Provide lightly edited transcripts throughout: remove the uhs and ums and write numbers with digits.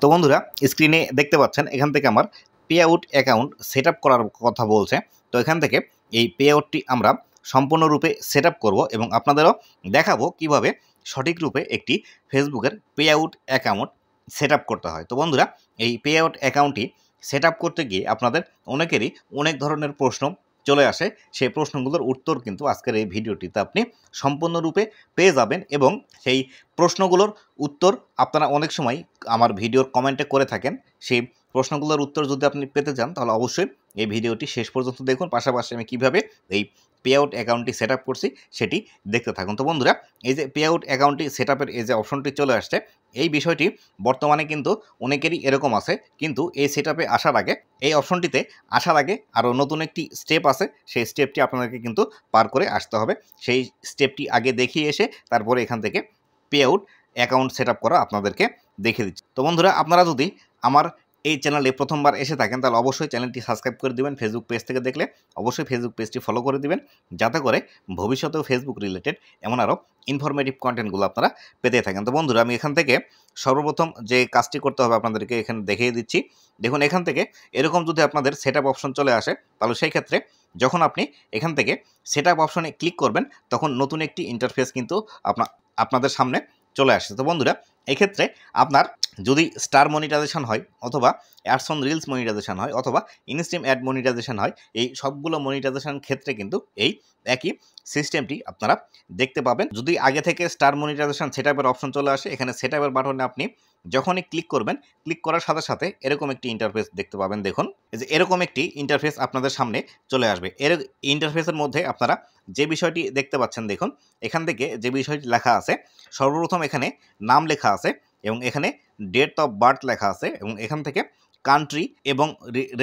তো বন্ধুরা স্ক্রিনে দেখতে পাচ্ছেন এখান থেকে আমার pay out account set up করার কথা বলছে। তো এখান থেকে এই পে আউটটি আমরা সম্পূর্ণরূপে সেট আপ করবো এবং আপনাদেরও দেখাবো কিভাবে সঠিক রূপে একটি ফেসবুকের pay out account set up করতে হয়। তো বন্ধুরা এই পে আউট অ্যাকাউন্টটি সেট আপ করতে গিয়ে আপনাদের অনেকেরই অনেক ধরনের প্রশ্ন চলে আসে। সেই প্রশ্নগুলোর উত্তর কিন্তু আজকের এই ভিডিওটিতে আপনি সম্পূর্ণরূপে পেয়ে যাবেন এবং সেই প্রশ্নগুলোর উত্তর আপনারা অনেক সময় আমার ভিডিওর কমেন্টে করে থাকেন। সেই প্রশ্নগুলোর উত্তর যদি আপনি পেতে চান তাহলে অবশ্যই এই ভিডিওটি শেষ পর্যন্ত দেখুন। পাশাপাশি আমি কীভাবে এই পে আউট অ্যাকাউন্টটি সেট আপ করছি সেটি দেখতে থাকুন। তো বন্ধুরা এই যে পে আউট অ্যাকাউন্টটি সেট আপের এই যে অপশনটি চলে আসছে, এই বিষয়টি বর্তমানে কিন্তু অনেকেরই এরকম আছে, কিন্তু এই সেট আপে আসার আগে এই অপশনটিতে আসার আগে আরও নতুন একটি স্টেপ আছে। সেই স্টেপটি আপনাদেরকে কিন্তু পার করে আসতে হবে। সেই স্টেপটি আগে দেখিয়ে এসে তারপরে এখান থেকে pay out account set up করা আপনাদেরকে দেখিয়ে দিচ্ছি। তো বন্ধুরা আপনারা যদি আমার এই চ্যানেলে প্রথমবার এসে থাকেন তাহলে অবশ্যই চ্যানেলটি সাবস্ক্রাইব করে দিবেন। ফেসবুক পেজ থেকে দেখলে অবশ্যই ফেসবুক পেজটি ফলো করে দিবেন, যাতে করে ভবিষ্যতেও ফেসবুক রিলেটেড এমন আরও ইনফরমেটিভ কন্টেন্টগুলো আপনারা পেতে থাকেন। তো বন্ধুরা আমি এখান থেকে সর্বপ্রথম যে কাজটি করতে হবে আপনাদেরকে এখানে দেখিয়ে দিচ্ছি। দেখুন এখান থেকে এরকম যদি আপনাদের সেট আপ অপশন চলে আসে তাহলে সেই ক্ষেত্রে যখন আপনি এখান থেকে সেট আপ অপশনে ক্লিক করবেন তখন নতুন একটি ইন্টারফেস কিন্তু আপনাদের সামনে চলে আসছে। তো বন্ধুরা এক্ষেত্রে আপনার যদি স্টার মনিটাইজেশন হয় অথবা অ্যাডস অন রিলস মনিটাইজেশন হয় অথবা ইনস্ট্রিম অ্যাড মনিটাইজেশন হয়, এই সবগুলো মনিটাইজেশন ক্ষেত্রে কিন্তু এই একই সিস্টেমটি আপনারা দেখতে পাবেন। যদি আগে থেকে স্টার মনিটাইজেশন সেটআপের অপশন চলে আসে, এখানে সেটআপের বাটনে আপনি যখনই ক্লিক করবেন, ক্লিক করার সাথে সাথে এরকম একটি ইন্টারফেস দেখতে পাবেন। দেখুন এই যে এরকম একটি ইন্টারফেস আপনাদের সামনে চলে আসবে। এর ইন্টারফেসের মধ্যে আপনারা যে বিষয়টি দেখতে পাচ্ছেন, দেখুন এখান থেকে যে বিষয়টি লেখা আছে, সর্বপ্রথম এখানে নাম লেখা আছে এবং এখানে ডেট অফ বার্থ লেখা আছে এবং এখান থেকে কান্ট্রি এবং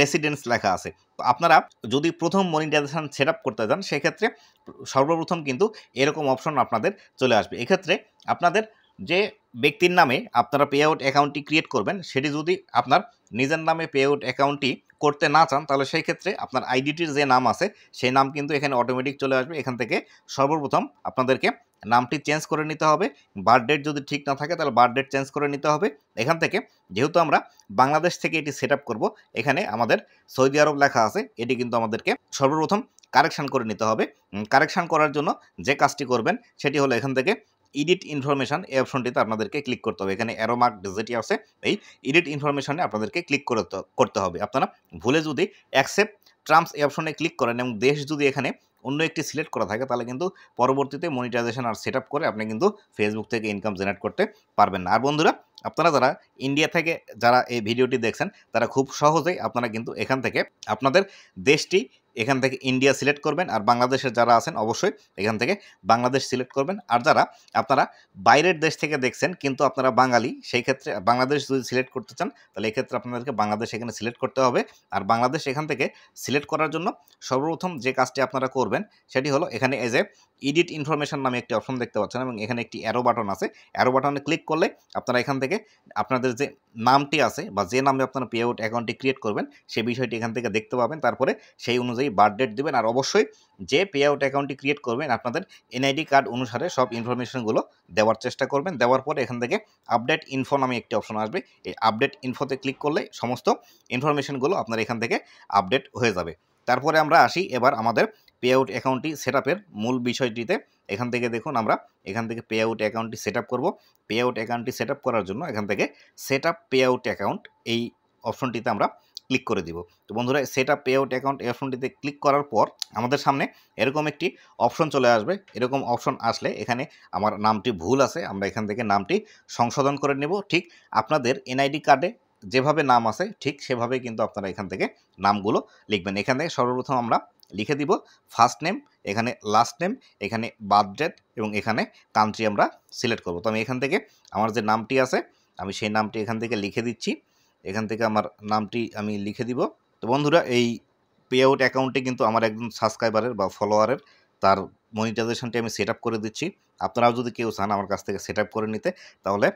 রেসিডেন্স লেখা আছে। তো আপনারা যদি প্রথম মনিটাইজেশন সেট আপ করতে যান সেক্ষেত্রে সর্বপ্রথম কিন্তু এরকম অপশন আপনাদের চলে আসবে। এক্ষেত্রে আপনাদের যে ব্যক্তির নামে আপনারা পে আউট অ্যাকাউন্টটি ক্রিয়েট করবেন সেটি যদি আপনার নিজের নামে পে আউট অ্যাকাউন্টটি করতে না চান তাহলে সেই ক্ষেত্রে আপনার আইডিটির যে নাম আছে সেই নাম কিন্তু এখানে অটোমেটিক চলে আসবে। এখান থেকে সর্বপ্রথম আপনাদেরকে নামটি চেঞ্জ করে নিতে হবে। বার্থ ডেট যদি ঠিক না থাকে তাহলে বার্থ ডেট চেঞ্জ করে নিতে হবে। এখান থেকে যেহেতু আমরা বাংলাদেশ থেকে এটি সেট আপ করবো, এখানে আমাদের সৌদি আরব লেখা আছে, এটি কিন্তু আমাদেরকে সর্বপ্রথম কারেকশান করে নিতে হবে। কারেকশান করার জন্য যে কাজটি করবেন সেটি হলো এখান থেকে এডিট ইনফরমেশন এই অপশনটিতে আপনাদেরকে ক্লিক করতে হবে। এখানে অ্যারো মার্ক যেটি আছে এই এডিট ইনফরমেশনে আপনাদেরকে ক্লিক করতে হবে। আপনারা ভুলে যদি অ্যাকসেপ্ট টার্মস এই অপশনে ক্লিক করেন এবং দেশ যদি এখানে অন্য একটি সিলেক্ট করা থাকে তাহলে কিন্তু পরবর্তীতে মনিটাইজেশন আর সেট আপ করে আপনি কিন্তু ফেসবুক থেকে ইনকাম জেনারেট করতে পারবেন না। আর বন্ধুরা আপনারা যারা ইন্ডিয়া থেকে যারা এই ভিডিওটি দেখছেন তারা খুব সহজেই আপনারা কিন্তু এখান থেকে আপনাদের দেশটি এখান থেকে ইন্ডিয়া সিলেক্ট করবেন, আর বাংলাদেশের যারা আছেন অবশ্যই এখান থেকে বাংলাদেশ সিলেক্ট করবেন। আর যারা আপনারা বাইরের দেশ থেকে দেখছেন কিন্তু আপনারা বাঙালি, সেই ক্ষেত্রে বাংলাদেশ যদি সিলেক্ট করতে চান তাহলে এক্ষেত্রে আপনাদেরকে বাংলাদেশ এখানে সিলেক্ট করতে হবে। আর বাংলাদেশ এখান থেকে সিলেক্ট করার জন্য সর্বপ্রথম যে কাজটি আপনারা করবেন সেটি হলো এখানে এই যে এডিট ইনফরমেশন নামে একটি অপশন দেখতে পাচ্ছেন এবং এখানে একটি অ্যারো বাটন আছে। অ্যারো বাটনে ক্লিক করলে আপনারা এখান থেকে আপনাদের যে নামটি আছে বা যে নামে আপনারা পে আউট অ্যাকাউন্টটি ক্রিয়েট করবেন সেই বিষয়টি এখান থেকে দেখতে পাবেন। তারপরে সেই অনুযায়ী বার্থ ডেট দেবেন। আর অবশ্যই যে পে আউট অ্যাকাউন্টটি ক্রিয়েট করবেন আপনাদের এনআইডি কার্ড অনুসারে সব ইনফরমেশনগুলো দেওয়ার চেষ্টা করবেন। দেওয়ার পরে এখান থেকে আপডেট ইনফো নামে একটি অপশন আসবে। এই আপডেট ইনফোতে ক্লিক করলে সমস্ত ইনফরমেশনগুলো আপনার এখান থেকে আপডেট হয়ে যাবে। তারপরে আমরা আসি এবার আমাদের পে আউট অ্যাকাউন্টটি সেট আপের মূল বিষয়টিতে। এখান থেকে দেখুন আমরা এখান থেকে পে আউট অ্যাকাউন্টটি সেট আপ করবো। পে আউট অ্যাকাউন্টটি সেট আপ করার জন্য এখান থেকে set up pay out account এই অপশনটিতে আমরা ক্লিক করে দিব। তো বন্ধুরা set up pay out account এই অপশনটিতে ক্লিক করার পর আমাদের সামনে এরকম একটি অপশন চলে আসবে। এরকম অপশন আসলে এখানে আমার নামটি ভুল আছে, আমরা এখান থেকে নামটি সংশোধন করে নেব। ঠিক আপনাদের এনআইডি কার্ডে যেভাবে নাম আছে ঠিক সেভাবে কিন্তু আপনারা এখান থেকে নামগুলো লিখবেন। এখানে সর্বপ্রথম আমরা লিখে দিব ফার্স্ট নেম, এখানে লাস্ট নেম, এখানে বার্থ ডেট এবং এখানে কান্ট্রি আমরা সিলেক্ট করব। তো আমি এখান থেকে আমার যে নামটি আছে আমি সেই নামটি এখান থেকে লিখে দিচ্ছি। এখান থেকে আমার নামটি আমি লিখে দিব। তো বন্ধুরা এই পে আউট অ্যাকাউন্টে কিন্তু আমার একজন সাবস্ক্রাইবারের বা ফলোয়ারের তার মনিটাইজেশনটি আমি সেট আপ করে দিচ্ছি। আপনারাও যদি কেউ চান আমার কাছ থেকে সেট আপ করে নিতে তাহলে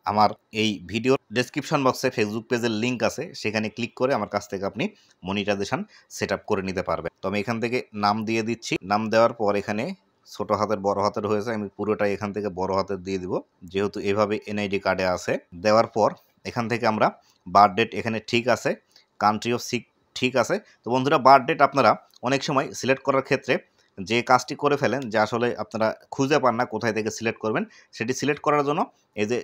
আমার এই ভিডিওর ডেসক্রিপশন বক্সে ফেসবুক পেজের লিঙ্ক আছে, সেখানে ক্লিক করে আমার কাছ থেকে আপনি মনিটাইজেশন সেট আপ করে নিতে পারবেন। তো আমি এখান থেকে নাম দিয়ে দিচ্ছি। নাম দেওয়ার পর এখানে ছোট হাতের বড় হাতের হয়েছে, আমি পুরোটাই এখান থেকে বড় হাতের দিয়ে দিব যেহেতু এভাবে এনআইডি কার্ডে আছে। দেওয়ার পর এখান থেকে আমরা বার্থ ডেট এখানে ঠিক আছে, কান্ট্রি অফ সিক ঠিক আছে। তো বন্ধুরা বার্থ ডেট আপনারা অনেক সময় সিলেক্ট করার ক্ষেত্রে যে কাজটি করে ফেলেন যে আসলে আপনারা খুঁজে পান না কোথায় থেকে সিলেক্ট করবেন, সেটি সিলেক্ট করার জন্য এই যে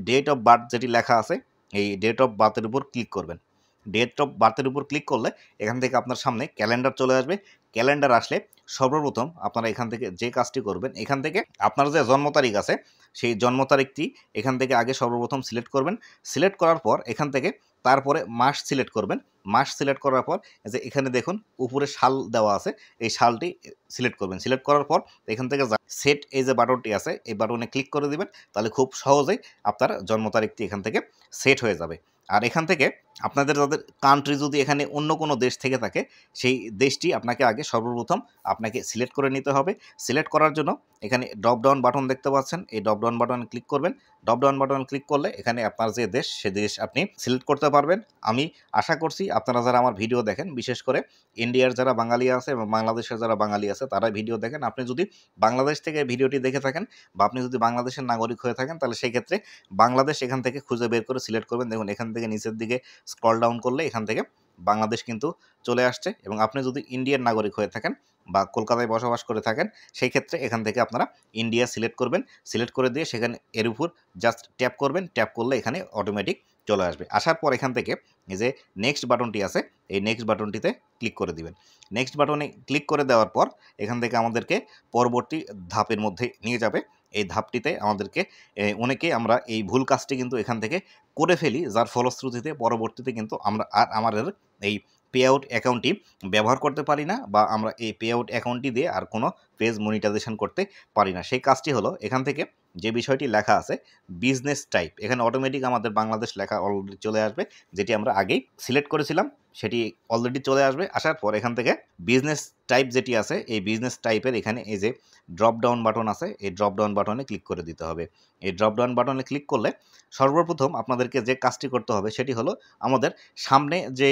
ডেট অফ বার্থ যেটি লেখা আছে এই ডেট অফ বার্থের উপর ক্লিক করবেন। ডেট অফ বার্থের উপর ক্লিক করলে এখান থেকে আপনার সামনে ক্যালেন্ডার চলে আসবে। ক্যালেন্ডার আসলে সর্বপ্রথম আপনারা এখান থেকে যে কাজটি করবেন, এখান থেকে আপনার যে জন্ম তারিখ আছে সেই জন্ম তারিখটি এখান থেকে আগে সর্বপ্রথম সিলেক্ট করবেন। সিলেক্ট করার পর এখান থেকে তারপরে মাস সিলেক্ট করবেন। মাস সিলেক্ট করার পর যে এখানে দেখুন উপরে সাল দেওয়া আছে, এই সালটি সিলেক্ট করবেন। সিলেক্ট করার পর এখান থেকে সেট এই যে বাটনটি আছে এই বাটনে ক্লিক করে দিবেন, তাহলে খুব সহজেই আপনার জন্ম তারিখটি এখান থেকে সেট হয়ে যাবে। আর এখান থেকে আপনাদের যাদের কান্ট্রি যদি এখানে অন্য কোনো দেশ থেকে থাকে সেই দেশটি আপনাকে আগে সর্বপ্রথম আপনাকে সিলেক্ট করে নিতে হবে। সিলেক্ট করার জন্য এখানে ড্রপ ডাউন বাটন দেখতে পাচ্ছেন, এই ড্রপ ডাউন বাটনে ক্লিক করবেন। ড্রপ ডাউন বাটনে ক্লিক করলে এখানে আপনার যে দেশ সে দেশ আপনি সিলেক্ট করতে পারবেন। আমি আশা করছি আপনারা যারা আমার ভিডিও দেখেন, বিশেষ করে ইন্ডিয়ার যারা বাঙালি আছে এবং বাংলাদেশের যারা বাঙালি আছে তারা ভিডিও দেখেন। আপনি যদি বাংলাদেশ থেকে ভিডিওটি দেখে থাকেন বা আপনি যদি বাংলাদেশের নাগরিক হয়ে থাকেন তাহলে সেই ক্ষেত্রে বাংলাদেশ এখান থেকে খুঁজে বের করে সিলেক্ট করবেন। দেখুন এখান থেকে নিচের দিকে স্ক্রল ডাউন করলে এখান থেকে বাংলাদেশ কিন্তু চলে আসছে। এবং আপনি যদি ইন্ডিয়ান নাগরিক হয়ে থাকেন বা কলকাতায় বসবাস করে থাকেন সেই ক্ষেত্রে এখান থেকে আপনারা ইন্ডিয়া সিলেক্ট করবেন। সিলেক্ট করে দিয়ে সেখানে এর উপর জাস্ট ট্যাপ করবেন। ট্যাপ করলে এখানে অটোমেটিক চলে আসবে। আসার পর এখান থেকে এই যে নেক্সট বাটনটি আছে এই নেক্সট বাটনটিতে ক্লিক করে দিবেন। নেক্সট বাটনে ক্লিক করে দেওয়ার পর এখান থেকে আমাদেরকে পরবর্তী ধাপের মধ্যে নিয়ে যাবে। এই ধাপটিতে আমাদেরকে অনেকে আমরা এই ভুল কাজটি কিন্তু এখান থেকে করে ফেলি, যার ফলশ্রুতিতে পরবর্তীতে কিন্তু আমরা আর আমাদের এই পে আউট অ্যাকাউন্টটি ব্যবহার করতে পারি না বা আমরা এই পে আউট অ্যাকাউন্টটি দিয়ে আর কোনো পেজ মনিটাইজেশন করতে পারি না। সেই কাজটি হলো এখান থেকে যে বিষয়টি লেখা আছে বিজনেস টাইপ, এখানে অটোমেটিক আমাদের বাংলাদেশ লেখা অলরেডি চলে আসবে, যেটি আমরা আগেই সিলেক্ট করেছিলাম সেটি অলরেডি চলে আসবে। আসার পর এখান থেকে বিজনেস টাইপ যেটি আছে এই বিজনেস টাইপের এখানে এই যে ড্রপ ডাউন বাটন আছে এই ড্রপ ডাউন বাটনে ক্লিক করে দিতে হবে। এই ড্রপ ডাউন বাটনে ক্লিক করলে সর্বপ্রথম আপনাদেরকে যে কাজটি করতে হবে সেটি হলো আমাদের সামনে যে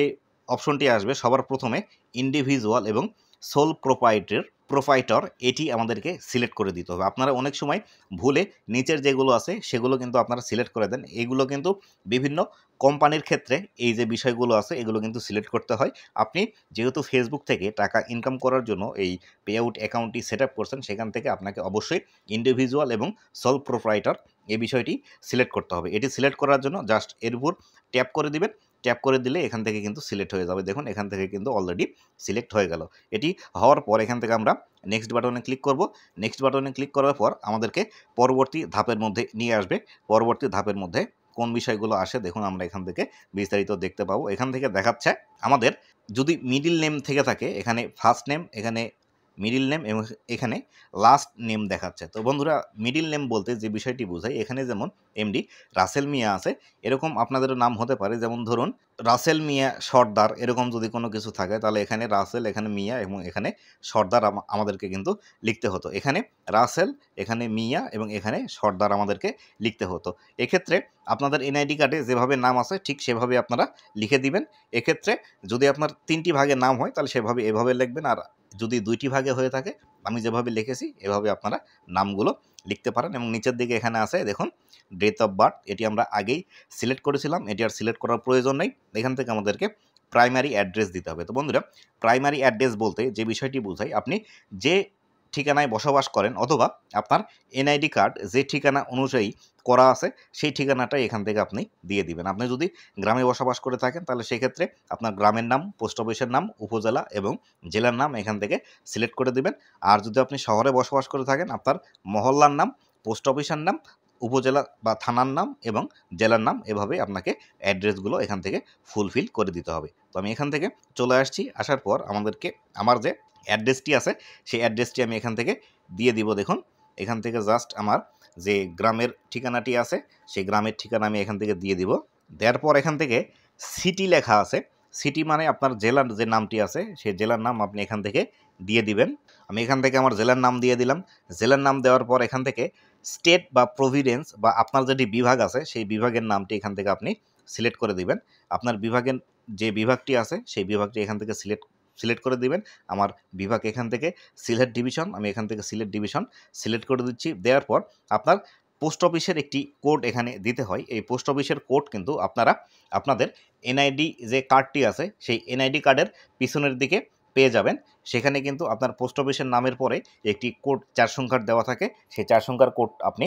অপশনটি আসবে সবার প্রথমে ইন্ডিভিজুয়াল এবং সোল প্রোপাইটর এটি আমাদেরকে সিলেক্ট করে দিতে হবে। আপনারা অনেক সময় ভুলে নিচের যেগুলো আছে সেগুলো কিন্তু আপনারা সিলেক্ট করে দেন। এইগুলো কিন্তু বিভিন্ন কোম্পানির ক্ষেত্রে এই যে বিষয়গুলো আছে এগুলো কিন্তু সিলেক্ট করতে হয়। আপনি যেহেতু ফেসবুক থেকে টাকা ইনকাম করার জন্য এই পে আউট অ্যাকাউন্টটি সেট আপ করছেন সেখান থেকে আপনাকে অবশ্যই ইন্ডিভিজুয়াল এবং সোল প্রোপাইটর এই বিষয়টি সিলেক্ট করতে হবে। এটি সিলেক্ট করার জন্য জাস্ট এর উপর ট্যাপ করে দিবেন। ট্যাপ করে দিলে এখান থেকে কিন্তু সিলেক্ট হয়ে যাবে। দেখুন এখান থেকে কিন্তু অলরেডি সিলেক্ট হয়ে গেল। এটি হওয়ার পর এখান থেকে আমরা নেক্সট বাটনে ক্লিক করব। নেক্সট বাটনে ক্লিক করার পর আমাদেরকে পরবর্তী ধাপের মধ্যে নিয়ে আসবে। পরবর্তী ধাপের মধ্যে কোন বিষয়গুলো আসে দেখুন আমরা এখান থেকে বিস্তারিত দেখতে পাবো। এখান থেকে দেখাচ্ছে আমাদের যদি মিডিল নেম থেকে থাকে এখানে ফার্স্ট নেম, এখানে মিডিল নেম এবং এখানে লাস্ট নেম দেখাচ্ছে। তো বন্ধুরা মিডিল নেম বলতে যে বিষয়টি বোঝায় এখানে যেমন এমডি রাসেল মিয়া আছে এরকম আপনাদেরও নাম হতে পারে, যেমন ধরুন রাসেল মিয়া সর্দার এরকম যদি কোনো কিছু থাকে তাহলে এখানে রাসেল, এখানে মিয়া এবং এখানে সর্দার আমাদেরকে কিন্তু লিখতে হতো। এখানে রাসেল, এখানে মিয়া এবং এখানে সর্দার আমাদেরকে লিখতে হতো। এক্ষেত্রে আপনাদের এনআইডি কার্ডে যেভাবে নাম আছে ঠিক সেভাবে আপনারা লিখে দিবেন। এক্ষেত্রে যদি আপনার 3টি ভাগে নাম হয় তাহলে সেভাবে এভাবে লিখবেন, আর যদি 2টি ভাগে হয়ে থাকে আমি যেভাবে লিখেছি এভাবে আপনারা নামগুলো লিখতে পারেন। এবং নিচের দিকে এখানে আছে দেখুন ডেট অফ বার্থ, এটি আমরা আগেই সিলেক্ট করেছিলাম, এটি আর সিলেক্ট করার প্রয়োজন নেই। এখান থেকে আমাদেরকে প্রাইমারি অ্যাড্রেস দিতে হবে। তো বন্ধুরা প্রাইমারি অ্যাড্রেস বলতে যে বিষয়টি বোঝায় আপনি যে ঠিকানায় বসবাস করেন অথবা আপনার এনআইডি কার্ড যে ঠিকানা অনুযায়ী করা আছে সেই ঠিকানাটাই এখান থেকে আপনি দিয়ে দিবেন। আপনি যদি গ্রামে বসবাস করে থাকেন তাহলে সেক্ষেত্রে আপনার গ্রামের নাম, পোস্ট অফিসের নাম, উপজেলা এবং জেলার নাম এখান থেকে সিলেক্ট করে দিবেন। আর যদি আপনি শহরে বসবাস করে থাকেন আপনার মহল্লার নাম, পোস্ট অফিসের নাম, উপজেলা বা থানার নাম এবং জেলার নাম এভাবে আপনাকে অ্যাড্রেসগুলো এখান থেকে ফুলফিল করে দিতে হবে। তো আমি এখান থেকে চলে আসছি। আসার পর আমাদেরকে আমার যে অ্যাড্রেসটি আছে সেই অ্যাড্রেসটি আমি এখান থেকে দিয়ে দিব। দেখুন এখান থেকে জাস্ট আমার যে গ্রামের ঠিকানাটি আছে সেই গ্রামের ঠিকানা আমি এখান থেকে দিয়ে দিব। দেওয়ার পর এখান থেকে সিটি লেখা আছে, সিটি মানে আপনার জেলার যে নামটি আছে সেই জেলার নাম আপনি এখান থেকে দিয়ে দিবেন। আমি এখান থেকে আমার জেলার নাম দিয়ে দিলাম। জেলার নাম দেওয়ার পর এখান থেকে স্টেট বা প্রভিডেন্স বা আপনার যেটি বিভাগ আছে সেই বিভাগের নামটি এখান থেকে আপনি সিলেক্ট করে দিবেন। আপনার বিভাগের যে বিভাগটি আছে সেই বিভাগটি এখান থেকে সিলেক্ট করে দিবেন। আমার বিভাগ এখান থেকে সিলেট ডিভিশন, আমি এখান থেকে সিলেট ডিভিশন সিলেক্ট করে দিচ্ছি। দেওয়ার পর আপনার পোস্ট অফিসের একটি কোড এখানে দিতে হয়। এই পোস্ট অফিসের কোড কিন্তু আপনারা আপনাদের এনআইডি যে কার্ডটি আছে সেই এনআইডি কার্ডের পিছনের দিকে পেয়ে যাবেন। সেখানে কিন্তু আপনার পোস্ট অফিসের নামের পরে একটি কোড 4 সংখ্যার দেওয়া থাকে। সেই 4 সংখ্যার কোড আপনি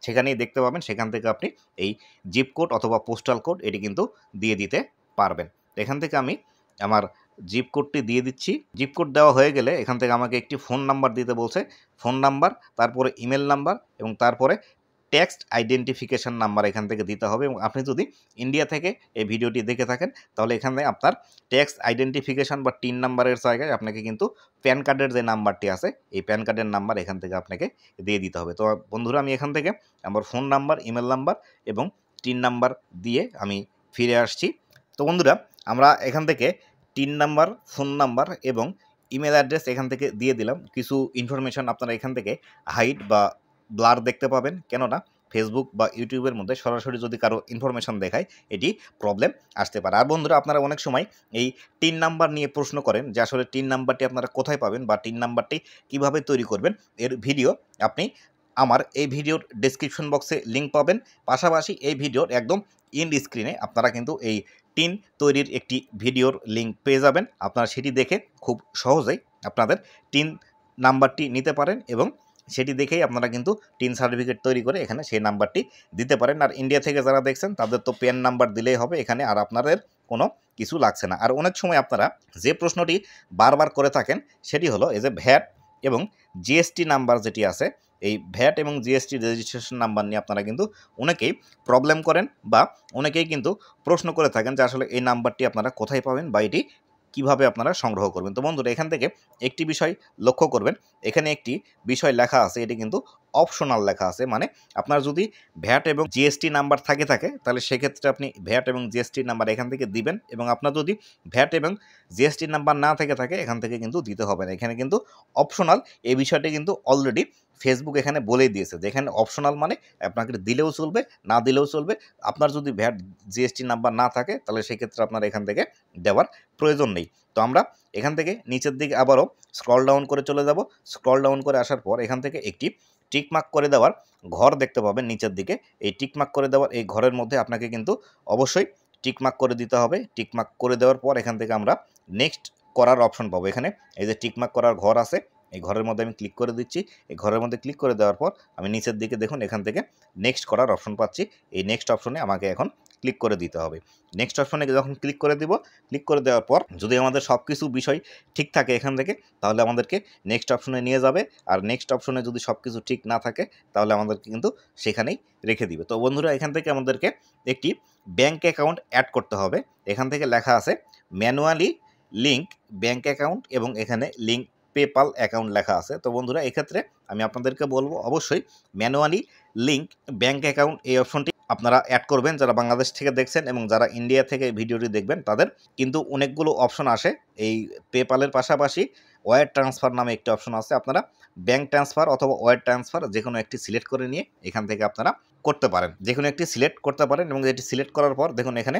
সেখানেই দেখতে পাবেন। সেখান থেকে আপনি এই জিপ কোড অথবা পোস্টাল কোড এটি কিন্তু দিয়ে দিতে পারবেন। এখান থেকে আমি আমার জিপ কোডটি দিয়ে দিচ্ছি। জিপ কোড দেওয়া হয়ে গেলে এখান থেকে আমাকে একটি ফোন নাম্বার দিতে বলছে। ফোন নাম্বার, তারপরে ইমেল নাম্বার এবং তারপরে টেক্সট আইডেন্টিফিকেশন নাম্বার এখান থেকে দিতে হবে। এবং আপনি যদি ইন্ডিয়া থেকে এই ভিডিওটি দেখে থাকেন তাহলে এখানে আপনার টেক্সট আইডেন্টিফিকেশন বা টিন নাম্বারের জায়গায় আপনাকে কিন্তু প্যান কার্ডের যে নাম্বারটি আছে এই প্যান কার্ডের নাম্বার এখান থেকে আপনাকে দিয়ে দিতে হবে। তো বন্ধুরা আমি এখান থেকে আমার ফোন নাম্বার, ইমেল নাম্বার এবং টিন নাম্বার দিয়ে আমি ফিরে আসছি। তো বন্ধুরা আমরা এখান থেকে টিন নাম্বার, ফোন নাম্বার এবং ইমেল অ্যাড্রেস এখান থেকে দিয়ে দিলাম। কিছু ইনফরমেশন আপনারা এখান থেকে হাইড বা ব্লার দেখতে পাবেন, কেননা ফেসবুক বা ইউটিউবের মধ্যে সরাসরি যদি কারো ইনফরমেশন দেখায় এটি প্রবলেম আসতে পারে। আর বন্ধুরা আপনারা অনেক সময় এই টিন নাম্বার নিয়ে প্রশ্ন করেন যে আসলে টিন নাম্বারটি আপনারা কোথায় পাবেন বা টিন নাম্বারটি কিভাবে তৈরি করবেন। এর ভিডিও আপনি আমার এই ভিডিওর ডেসক্রিপশন বক্সে লিঙ্ক পাবেন। পাশাপাশি এই ভিডিওর একদম ইন্ড স্ক্রিনে আপনারা কিন্তু এই টিন তৈরির একটি ভিডিওর লিঙ্ক পেয়ে যাবেন। আপনারা সেটি দেখে খুব সহজেই আপনাদের টিন নাম্বারটি নিতে পারেন এবং সেটি দেখেই আপনারা কিন্তু টিন সার্টিফিকেট তৈরি করে এখানে সেই নাম্বারটি দিতে পারেন। আর ইন্ডিয়া থেকে যারা দেখছেন তাদের তো প্যান নাম্বার দিলেই হবে এখানে, আর আপনাদের কোনো কিছু লাগছে না। আর অনেক সময় আপনারা যে প্রশ্নটি বারবার করে থাকেন সেটি হলো এই যে ভ্যাট এবং জিএসটি নাম্বার যেটি আছে, এই ভ্যাট এবং জিএসটি রেজিস্ট্রেশন নাম্বার নিয়ে আপনারা কিন্তু অনেকেই প্রবলেম করেন বা অনেকেই কিন্তু প্রশ্ন করে থাকেন যে আসলে এই নাম্বারটি আপনারা কোথায় পাবেন বা এটি কীভাবে আপনারা সংগ্রহ করবেন। তো বন্ধুরা এখান থেকে একটি বিষয় লক্ষ্য করবেন, এখানে একটি বিষয় লেখা আছে, এটি কিন্তু অপশনাল লেখা আছে। মানে আপনার যদি ভ্যাট এবং জিএসটি নাম্বার থাকে তাহলে সেক্ষেত্রে আপনি ভ্যাট এবং জিএসটি নাম্বার এখান থেকে দিবেন, এবং আপনার যদি ভ্যাট এবং জিএসটি নাম্বার না থাকে এখান থেকে কিন্তু দিতে হবে না। এখানে কিন্তু অপশনাল, এই বিষয়টি কিন্তু অলরেডি ফেসবুক এখানে বলেই দিয়েছে যে এখানে অপশনাল মানে আপনাকে দিলেও চলবে, না দিলেও চলবে। আপনার যদি ভ্যাট জিএসটি নাম্বার না থাকে তাহলে সেক্ষেত্রে আপনার এখান থেকে দেওয়ার প্রয়োজন নেই। তো আমরা এখান থেকে নিচের দিকে আবারও স্ক্রল ডাউন করে চলে যাব। স্ক্রল ডাউন করে আসার পর এখান থেকে একটি টিকমার্ক করে দেওয়ার ঘর দেখতে পাবেন নিচের দিকে। এই টিকমার্ক করে দেওয়ার এই ঘরের মধ্যে আপনাকে কিন্তু অবশ্যই টিকমার্ক করে দিতে হবে। টিকমার্ক করে দেওয়ার পর এখান থেকে আমরা নেক্সট করার অপশন পাবো। এখানে এই যে টিকমার্ক করার ঘর আছে, এই ঘরের মধ্যে আমি ক্লিক করে দিচ্ছি। এই ঘরের মধ্যে ক্লিক করে দেওয়ার পর আমি নিচের দিকে দেখুন এখান থেকে নেক্সট করার অপশন পাচ্ছি। এই নেক্সট অপশনে আমাকে এখন ক্লিক করে দিতে হবে। নেক্সট অপশনে যখন ক্লিক করে দিব, ক্লিক করে দেওয়ার পর যদি আমাদের সব কিছু বিষয় ঠিক থাকে এখান থেকে, তাহলে আমাদেরকে নেক্সট অপশনে নিয়ে যাবে। আর নেক্সট অপশনে যদি সব কিছু ঠিক না থাকে তাহলে আমাদেরকে কিন্তু সেখানেই রেখে দিবে। তো বন্ধুরা এখান থেকে আমাদেরকে একটি ব্যাঙ্ক অ্যাকাউন্ট অ্যাড করতে হবে। এখান থেকে লেখা আছে ম্যানুয়ালি লিঙ্ক ব্যাঙ্ক অ্যাকাউন্ট এবং এখানে লিঙ্ক পেপাল অ্যাকাউন্ট লেখা আছে। তো বন্ধুরা এক্ষেত্রে আমি আপনাদেরকে বলবো অবশ্যই ম্যানুয়ালি লিঙ্ক ব্যাঙ্ক অ্যাকাউন্ট এই অপশনটি আপনারা অ্যাড করবেন যারা বাংলাদেশ থেকে দেখছেন, এবং যারা ইন্ডিয়া থেকে ভিডিওটি দেখবেন তাদের কিন্তু অনেকগুলো অপশন আসে। এই পেপালের পাশাপাশি ওয়্যার ট্রান্সফার নামে একটি অপশন আছে। আপনারা ব্যাঙ্ক ট্রান্সফার অথবা ওয়্যার ট্রান্সফার যে কোনো একটি সিলেক্ট করে নিয়ে এখান থেকে আপনারা করতে পারেন, যে কোনো একটি সিলেক্ট করতে পারেন। এবং এটি সিলেক্ট করার পর দেখুন এখানে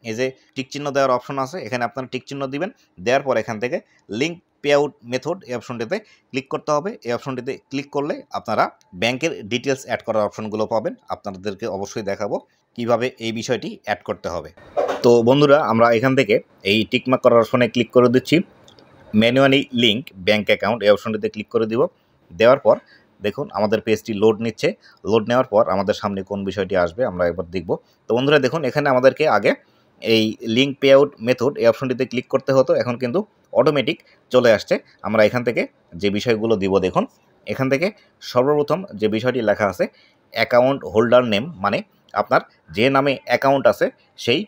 এই যে টিক চিহ্ন দেওয়ার অপশন আছে, এখানে আপনারা টিক চিহ্ন দিবেন। দেওয়ার পর এখান থেকে লিঙ্ক পে আউট মেথড এই অপশনটিতে ক্লিক করতে হবে। এই অপশনটিতে ক্লিক করলে আপনারা ব্যাংকের ডিটেলস অ্যাড করার অপশনগুলো পাবেন। আপনাদেরকে অবশ্যই দেখাবো কিভাবে এই বিষয়টি অ্যাড করতে হবে। তো বন্ধুরা আমরা এখান থেকে এই টিকমার্ক করার অপশনে ক্লিক করে দিচ্ছি। ম্যানুয়ালি লিঙ্ক ব্যাঙ্ক অ্যাকাউন্ট এই অপশনটিতে ক্লিক করে দিব। দেওয়ার পর দেখুন আমাদের পেজটি লোড নিচ্ছে। লোড নেওয়ার পর আমাদের সামনে কোন বিষয়টি আসবে আমরা একবার দেখব। তো বন্ধুরা দেখুন এখানে আমাদেরকে আগে এই লিঙ্ক পে আউট মেথড এই অপশনটিতে ক্লিক করতে হতো, এখন কিন্তু অটোমেটিক চলে আসছে। আমরা এখান থেকে যে বিষয়গুলো দিব দেখুন, এখান থেকে সর্বপ্রথম যে বিষয়টি লেখা আছে অ্যাকাউন্ট হোল্ডার নেম, মানে আপনার যে নামে অ্যাকাউন্ট আছে সেই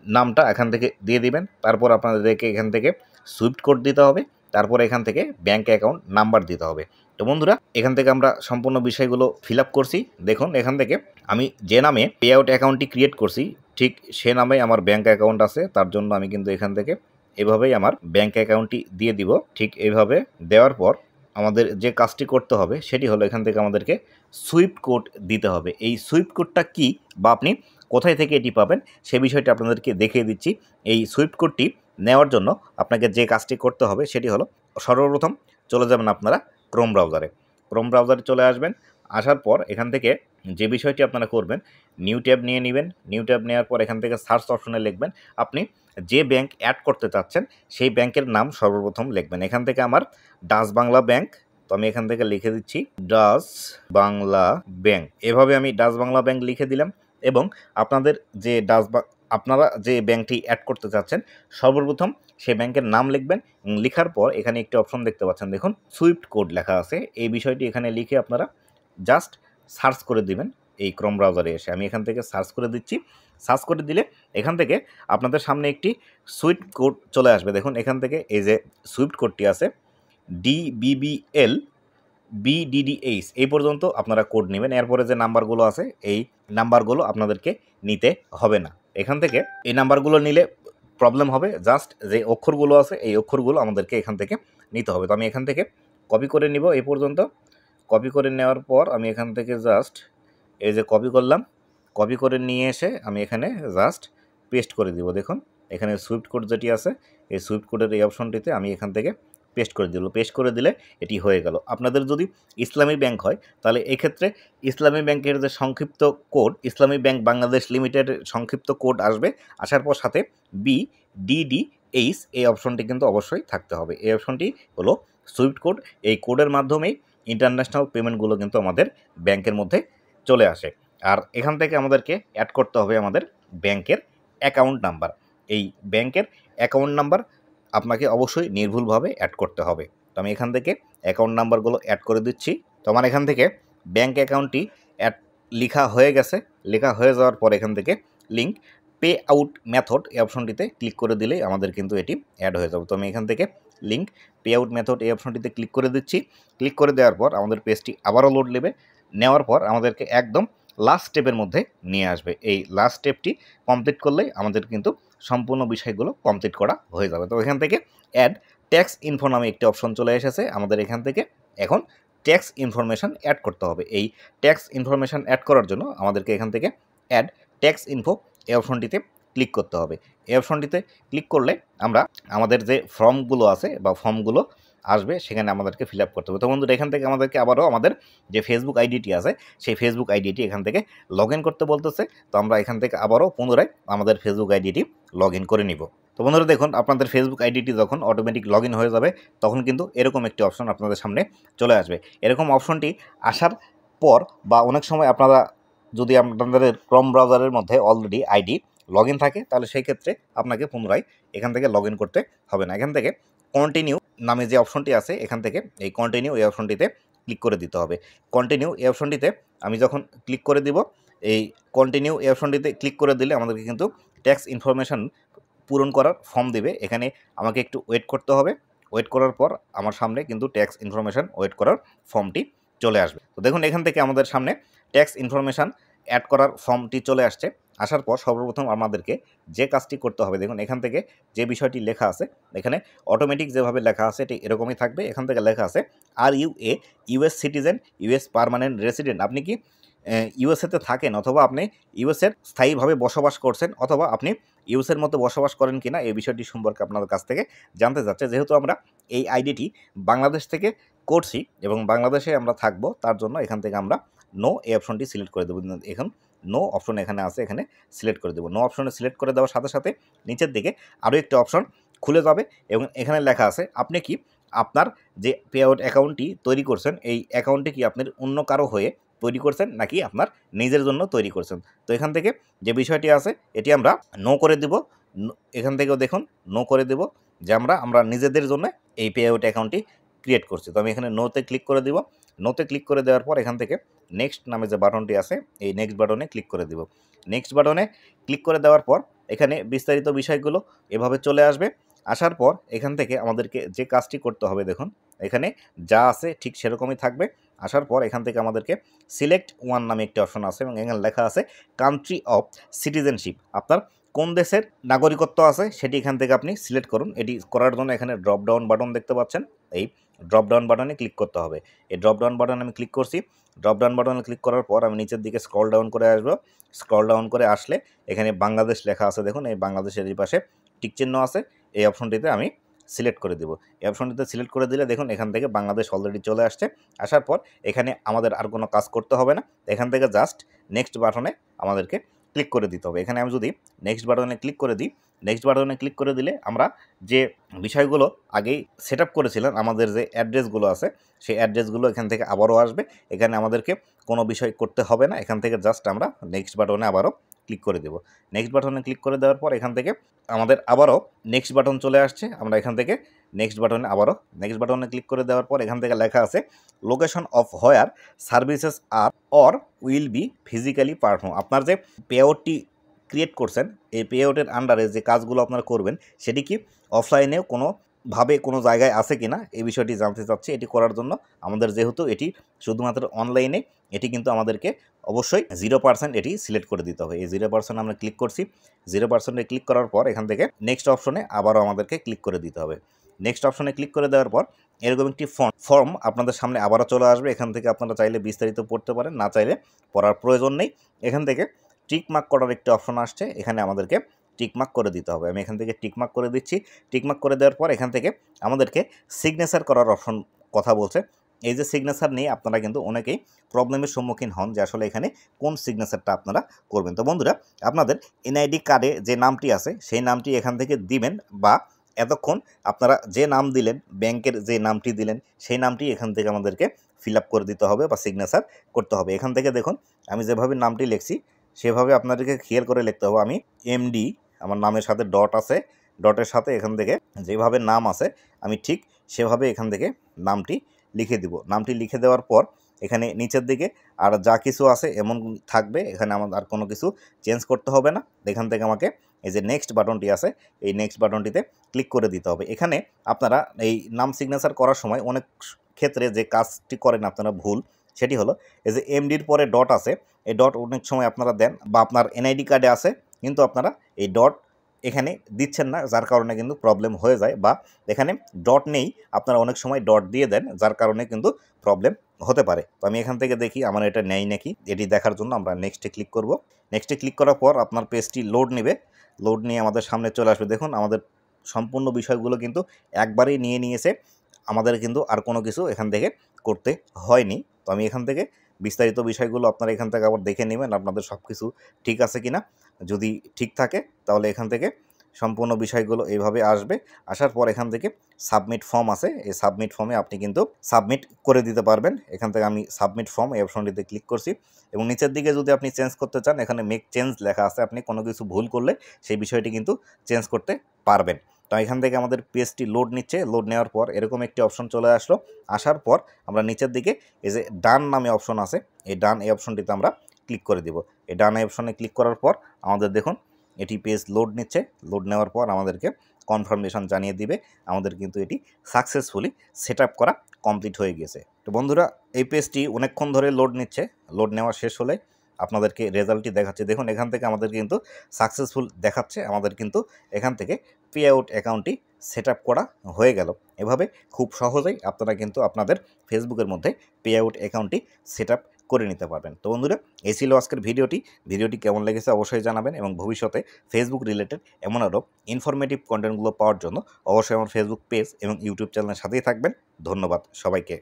নামটা এখান থেকে দিয়ে দিবেন। তারপর আপনাদেরকে এখান থেকে সুইফট কোড দিতে হবে, তারপর এখান থেকে ব্যাঙ্ক অ্যাকাউন্ট নাম্বার দিতে হবে। তো বন্ধুরা এখান থেকে আমরা সম্পূর্ণ বিষয়গুলো ফিল আপ করছি। দেখুন এখান থেকে আমি যে নামে পে আউট অ্যাকাউন্টটি ক্রিয়েট করছি ঠিক সে নামে আমার ব্যাঙ্ক অ্যাকাউন্ট আছে, তার জন্য আমি কিন্তু এখান থেকে এভাবেই আমার ব্যাঙ্ক অ্যাকাউন্টটি দিয়ে দিব। ঠিক এইভাবে দেওয়ার পর আমাদের যে কাজটি করতে হবে সেটি হলো এখান থেকে আমাদেরকে সুইফট কোড দিতে হবে। এই সুইফট কোডটা কি বা আপনি কোথায় থেকে এটি পাবেন সে বিষয়টি আপনাদেরকে দেখিয়ে দিচ্ছি। এই সুইফট কোডটি নেওয়ার জন্য আপনাকে যে কাজটি করতে হবে সেটি হলো সর্বপ্রথম চলে যাবেন আপনারা ক্রোম ব্রাউজারে। ক্রোম ব্রাউজারে চলে আসবেন। আসার পর এখান থেকে যে বিষয়টি আপনারা করবেন, নিউ ট্যাব নিয়ে নেবেন। নিউ ট্যাব নেওয়ার পর এখান থেকে সার্চ অপশনে লিখবেন আপনি যে ব্যাংক অ্যাড করতে চাচ্ছেন সেই ব্যাংকের নাম সর্বপ্রথম লিখবেন। এখান থেকে আমার ডাচ বাংলা ব্যাংক, তো আমি এখান থেকে লিখে দিচ্ছি ডাচ বাংলা ব্যাংক। এভাবে আমি ডাচ বাংলা ব্যাংক লিখে দিলাম এবং আপনাদের যে আপনারা যে ব্যাংকটি অ্যাড করতে চাচ্ছেন সর্বপ্রথম সেই ব্যাংকের নাম লিখবেন। লেখার পর এখানে একটি অপশন দেখতে পাচ্ছেন, দেখুন সুইফট কোড লেখা আছে। এই বিষয়টি এখানে লিখে আপনারা জাস্ট সার্চ করে দিবেন এই ক্রোম ব্রাউজারে এসে। আমি এখান থেকে সার্চ করে দিচ্ছি। সার্চ করে দিলে এখান থেকে আপনাদের সামনে একটি সুইফট কোড চলে আসবে। দেখুন এখান থেকে এই যে সুইফট কোডটি আছে DBBL BDDH এই পর্যন্ত আপনারা কোড নেবেন। এরপরে যে নাম্বারগুলো আছে এই নাম্বারগুলো আপনাদেরকে নিতে হবে না। এখান থেকে এই নাম্বারগুলো নিলে প্রবলেম হবে। জাস্ট যে অক্ষরগুলো আছে এই অক্ষরগুলো আমাদেরকে এখান থেকে নিতে হবে। তো আমি এখান থেকে কপি করে নিব এই পর্যন্ত। কপি করে নেওয়ার পর আমি এখান থেকে জাস্ট এই যে কপি করলাম, কপি করে নিয়ে এসে আমি এখানে জাস্ট পেস্ট করে দিব। দেখুন এখানে সুইফট কোড যেটি আছে এই সুইফট কোডের এই অপশনটিতে আমি এখান থেকে পেস্ট করে দিল। পেস্ট করে দিলে এটি হয়ে গেল। আপনাদের যদি ইসলামী ব্যাংক হয় তাহলে এক্ষেত্রে ইসলামী ব্যাংকের যে সংক্ষিপ্ত কোড, ইসলামী ব্যাংক বাংলাদেশ লিমিটেড সংক্ষিপ্ত কোড আসবে। আসার পর সাথে BDDH এই অপশনটি কিন্তু অবশ্যই থাকতে হবে। এই অপশনটি হলো সুইফট কোড। এই কোডের মাধ্যমেই ইন্টারন্যাশনাল পেমেন্টগুলো কিন্তু আমাদের ব্যাংকের মধ্যে চলে আসে। আর এখান থেকে আমাদেরকে অ্যাড করতে হবে আমাদের ব্যাংকের অ্যাকাউন্ট নাম্বার। এই ব্যাংকের অ্যাকাউন্ট নাম্বার আপনাকে অবশ্যই নির্ভুলভাবে অ্যাড করতে হবে। তো আমি এখান থেকে অ্যাকাউন্ট নাম্বারগুলো অ্যাড করে দিচ্ছি। তো আমার এখান থেকে ব্যাংক অ্যাকাউন্টটি অ্যাড লেখা হয়ে গেছে। লেখা হয়ে যাওয়ার পর এখান থেকে লিঙ্ক পে আউট মেথড এই অপশনটিতে ক্লিক করে দিলেই আমাদের কিন্তু এটি অ্যাড হয়ে যাবে। তো আমি এখান থেকে লিঙ্ক পে আউট মেথড এই অপশনটিতে ক্লিক করে দিচ্ছি। ক্লিক করে দেওয়ার পর আমাদের পেজটি আবারও লোড নেবে। নেওয়ার পর আমাদেরকে একদম লাস্ট স্টেপের মধ্যে নিয়ে আসবে। এই লাস্ট স্টেপটি কমপ্লিট করলেই আমাদের কিন্তু সম্পূর্ণ বিষয়গুলো কমপ্লিট করা হয়ে যাবে। তো এখান থেকে অ্যাড ট্যাক্স ইনফো নামে একটি অপশন চলে এসেছে। আমাদের এখান থেকে এখন ট্যাক্স ইনফরমেশান অ্যাড করতে হবে। এই ট্যাক্স ইনফরমেশান অ্যাড করার জন্য আমাদেরকে এখান থেকে অ্যাড ট্যাক্স ইনফো এই অপশনটিতে ক্লিক করতে হবে। এই অপশনটিতে ক্লিক করলে আমরা আমাদের যে ফর্মগুলো আছে বা ফর্মগুলো আসবে সেখানে আমাদেরকে ফিল আপ করতে হবে। তো বন্ধুরা এখান থেকে আমাদেরকে আবারও আমাদের যে ফেসবুক আইডিটি আছে সেই ফেসবুক আইডিটি এখান থেকে লগ ইন করতে বলতেছে। তো আমরা এখান থেকে আবারও পুনরায় আমাদের ফেসবুক আইডিটি লগ ইন করে নিব। তো বন্ধুরা দেখুন আপনাদের ফেসবুক আইডিটি যখন অটোমেটিক লগ ইন হয়ে যাবে তখন কিন্তু এরকম একটি অপশন আপনাদের সামনে চলে আসবে। এরকম অপশনটি আসার পর বা অনেক সময় আপনারা যদি আপনাদের ক্রোম ব্রাউজারের মধ্যে অলরেডি আইডি লগ ইন থাকে তাহলে সেই ক্ষেত্রে আপনাকে পুনরায় এখান থেকে লগ ইন করতে হবে না। এখান থেকে কন্টিনিউ নামে যে অপশনটি আছে এখান থেকে এই কন্টিনিউ এই অপশনটিতে ক্লিক করে দিতে হবে। কন্টিনিউ এই অপশনটিতে আমি যখন ক্লিক করে দিব, এই কন্টিনিউ এই অপশনটিতে ক্লিক করে দিলে আমাদেরকে কিন্তু ট্যাক্স ইনফরমেশান পূরণ করার ফর্ম দেবে। এখানে আমাকে একটু ওয়েট করতে হবে। ওয়েট করার পর আমার সামনে কিন্তু ট্যাক্স ইনফরমেশান ওয়েট করার ফর্মটি চলে আসবে। তো দেখুন এখান থেকে আমাদের সামনে ট্যাক্স ইনফরমেশান অ্যাড করার ফর্মটি চলে আসছে। আসার পর সর্বপ্রথম আমাদেরকে যে কাজটি করতে হবে, দেখুন এখান থেকে যে বিষয়টি লেখা আছে এখানে অটোমেটিক যেভাবে লেখা আছে এটি এরকমই থাকবে। এখান থেকে লেখা আছে are you a US citizen, US permanent resident. আপনি কি ইউএসএতে থাকেন অথবা আপনি ইউএসের স্থায়ীভাবে বসবাস করছেন অথবা আপনি ইউএসের মধ্যে বসবাস করেন কিনা এই বিষয়টি সম্পর্কে আপনাদের কাছ থেকে জানতে চাচ্ছে। যেহেতু আমরা এই আইডিটি বাংলাদেশ থেকে করছি এবং বাংলাদেশে আমরা থাকবো তার জন্য এখান থেকে আমরা নো এই অপশনটি সিলেক্ট করে দেবো। এখন নো অপশন এখানে আছে, এখানে সিলেক্ট করে দেবো। নো অপশনে সিলেক্ট করে দেওয়ার সাথে সাথে নিচের দিকে আরও একটি অপশন খুলে যাবে এবং এখানে লেখা আছে আপনি কি আপনার যে পে আউট অ্যাকাউন্টটি তৈরি করছেন এই অ্যাকাউন্টটি কি আপনি অন্য কারো হয়ে তৈরি করছেন নাকি আপনার নিজের জন্য তৈরি করছেন। তো এখান থেকে যে বিষয়টি আছে এটি আমরা নো করে দেব। এখান থেকেও দেখুন নো করে দেব যে আমরা নিজেদের জন্য এই পে আউট অ্যাকাউন্টটি ক্রিয়েট করছি। তো আমি এখানে নোতে ক্লিক করে দিব। নোতে ক্লিক করে দেওয়ার পর এখান থেকে নেক্সট নামে যে বাটনটি আছে এই নেক্সট বাটনে ক্লিক করে দিব। নেক্সট বাটনে ক্লিক করে দেওয়ার পর এখানে বিস্তারিত বিষয়গুলো এভাবে চলে আসবে। আসার পর এখান থেকে আমাদেরকে যে কাজটি করতে হবে, দেখুন এখানে যা আছে ঠিক সেরকমই থাকবে। আসার পর এখান থেকে আমাদেরকে সিলেক্ট ওয়ান নামে একটি অপশন আছে এবং এখানে লেখা আছে কান্ট্রি অফ সিটিজেনশিপ। আপনার কোন দেশের নাগরিকত্ব আছে সেটি এখান থেকে আপনি সিলেক্ট করুন। এটি করার জন্য এখানে ড্রপ ডাউন বাটন দেখতে পাচ্ছেন, এই ড্রপ ডাউন বাটনে ক্লিক করতে হবে। এই ড্রপ ডাউন বাটনে আমি ক্লিক করছি। ড্রপ ডাউন বাটনে ক্লিক করার পর আমি নিচের দিকে স্ক্রল ডাউন করে আসবো। স্ক্রল ডাউন করে আসলে এখানে বাংলাদেশ লেখা আছে, দেখুন এই বাংলাদেশের এই পাশে টিক চিহ্ন আছে, এই অপশনটিতে আমি সিলেক্ট করে দেব। এই অপশনটিতে সিলেক্ট করে দিলে দেখুন এখান থেকে বাংলাদেশ অলরেডি চলে আসছে। আসার পর এখানে আমাদের আর কোনো কাজ করতে হবে না। এখান থেকে জাস্ট নেক্সট বাটনে আমাদেরকে ক্লিক করে দিতে হবে। এখানে আমি যদি নেক্সট বাটনে ক্লিক করে দিই, নেক্সট বাটনে ক্লিক করে দিলে আমরা যে বিষয়গুলো আগেই সেট আপ করেছিলাম, আমাদের যে অ্যাড্রেসগুলো আছে সেই অ্যাড্রেসগুলো এখান থেকে আবারও আসবে। এখানে আমাদেরকে কোনো বিষয় করতে হবে না। এখান থেকে জাস্ট আমরা নেক্সট বাটনে আবারও ক্লিক করে দেব। নেক্সট বাটনে ক্লিক করে দেওয়ার পর এখান থেকে আমাদের আবারও নেক্সট বাটন চলে আসছে। আমরা এখান থেকে নেক্সট বাটনে আবারও নেক্সট বাটনে ক্লিক করে দেওয়ার পর এখান থেকে লেখা আছে location of where services are or will be physically perform. আপনার যে পে আউটটি ক্রিয়েট করছেন, এই পে আউটের আন্ডারে যে কাজগুলো আপনারা করবেন সেটি কি অফলাইনেও কোনোভাবে কোনো জায়গায় আছে কি না এই বিষয়টি জানতে চাচ্ছি। এটি করার জন্য আমাদের যেহেতু এটি শুধুমাত্র অনলাইনে, এটি কিন্তু আমাদেরকে অবশ্যই 0% এটি সিলেক্ট করে দিতে হবে। এই 0% আমরা ক্লিক করছি। 0%-এ ক্লিক করার পর এখান থেকে নেক্সট অপশনে আবারও আমাদেরকে ক্লিক করে দিতে হবে। নেক্সট অপশনে ক্লিক করে দেওয়ার পর এরকম একটি ফর্ম আপনাদের সামনে আবারও চলে আসবে। এখান থেকে আপনারা চাইলে বিস্তারিত পড়তে পারেন, না চাইলে পড়ার প্রয়োজন নেই। এখান থেকে টিকমার্ক করার একটি অপশন আসছে, এখানে আমাদেরকে টিকমার্ক করে দিতে হবে। আমি এখান থেকে টিকমার্ক করে দিচ্ছি। টিকমার্ক করে দেওয়ার পর এখান থেকে আমাদেরকে সিগনেচার করার অপশন কথা বলছে। এই যে সিগনেচার নিয়ে আপনারা কিন্তু অনেকেই প্রবলেমের সম্মুখীন হন যে আসলে এখানে কোন সিগনেচারটা আপনারা করবেন। তো বন্ধুরা, আপনাদের এনআইডি কার্ডে যে নামটি আছে সেই নামটি এখান থেকে দিবেন, বা এতক্ষণ আপনারা যে নাম দিলেন, ব্যাংকের যে নামটি দিলেন সেই নামটি এখান থেকে আমাদেরকে ফিল আপ করে দিতে হবে বা সিগনেচার করতে হবে। এখান থেকে দেখুন আমি যেভাবে নামটি লিখছি সেভাবে আপনাদেরকে খেয়াল করে লিখতে হবে। আমি এমডি, আমার নামের সাথে ডট আছে, ডটের সাথে এখান থেকে যেভাবে নাম আছে আমি ঠিক সেভাবে এখান থেকে নামটি লিখে দিব। নামটি লিখে দেওয়ার পর এখানে নিচের দিকে আর যা কিছু আছে এমন থাকবে, এখানে আমার আর কোনো কিছু চেঞ্জ করতে হবে না। এখান থেকে আমাকে এই যে নেক্সট বাটনটি আছে এই নেক্সট বাটনটিতে ক্লিক করে দিতে হবে। এখানে আপনারা এই নাম সিগনেচার করার সময় অনেক ক্ষেত্রে যে কাজটি করেন আপনারা ভুল, সেটি হলো এই যে এমডির পরে ডট আছে, এই ডট অনেক সময় আপনারা দেন বা আপনার এনআইডি কার্ডে আছে কিন্তু আপনারা এই ডট এখানে দিচ্ছেন না, যার কারণে কিন্তু প্রবলেম হয়ে যায়। বা এখানে ডট নেই, আপনারা অনেক সময় ডট দিয়ে দেন, যার কারণে কিন্তু প্রবলেম হতে পারে। তো আমি এখান থেকে দেখি আমার এটা নেই নাকি, এটি দেখার জন্য আমরা নেক্সটে ক্লিক করব। নেক্সটে ক্লিক করার পর আপনার পেজটি লোড নেবে। লোড নিয়ে আমাদের সামনে চলে আসবে। দেখুন আমাদের সম্পূর্ণ বিষয়গুলো কিন্তু একবারেই নিয়ে নিয়েছে, আমাদের কিন্তু আর কোনো কিছু এখান থেকে করতে হয়নি। তো আমি এখান থেকে বিস্তারিত বিষয়গুলো আপনারা এখান থেকে আবার দেখে নেবেন আপনাদের সব কিছু ঠিক আছে কিনা। যদি ঠিক থাকে তাহলে এখান থেকে সম্পূর্ণ বিষয়গুলো এইভাবে আসবে। আসার পর এখান থেকে সাবমিট ফর্ম আছে, এই সাবমিট ফর্মে আপনি কিন্তু সাবমিট করে দিতে পারবেন। এখান থেকে আমি সাবমিট ফর্ম এই অপশনটিতে ক্লিক করছি এবং নিচের দিকে যদি আপনি চেঞ্জ করতে চান এখানে মেক চেঞ্জ লেখা আছে, আপনি কোনো কিছু ভুল করলে সেই বিষয়টি কিন্তু চেঞ্জ করতে পারবেন। তো এখান থেকে আমাদের পেজটি লোড নিচ্ছে। লোড নেওয়ার পর এরকম একটি অপশন চলে আসলো। আসার পর আমরা নিচের দিকে এই যে ডান নামে অপশন আছে, এই ডান এই অপশনটিতে আমরা ক্লিক করে দিব। এই ডান এই অপশনে ক্লিক করার পর আমাদের দেখুন এটি পেজ লোড নিচ্ছে। লোড নেওয়ার পর আমাদেরকে কনফার্মেশন জানিয়ে দিবে আমাদের কিন্তু এটি সাকসেসফুলি সেট আপ করা কমপ্লিট হয়ে গেছে। তো বন্ধুরা, এই পেজটি অনেকক্ষণ ধরে লোড নিচ্ছে। লোড নেওয়া শেষ হলে আপনাদেরকে রেজাল্টটি দেখাচ্ছে। দেখুন এখান থেকে আমাদের কিন্তু সাকসেসফুল দেখাচ্ছে, আমাদের কিন্তু এখান থেকে পে আউট অ্যাকাউন্টটি সেট আপ করা হয়ে গেল। এভাবে খুব সহজেই আপনারা কিন্তু আপনাদের ফেসবুকের মধ্যে পে আউট অ্যাকাউন্টটি সেট আপ করে নিতে পারবেন। তো বন্ধুরা, এই ছিল আজকের ভিডিওটি কেমন লেগেছে অবশ্যই জানাবেন এবং ভবিষ্যতে ফেসবুক রিলেটেড এমন আরও ইনফরমেটিভ কন্টেন্টগুলো পাওয়ার জন্য অবশ্যই আমার ফেসবুক পেজ এবং ইউটিউব চ্যানেলের সাথেই থাকবেন। ধন্যবাদ সবাইকে।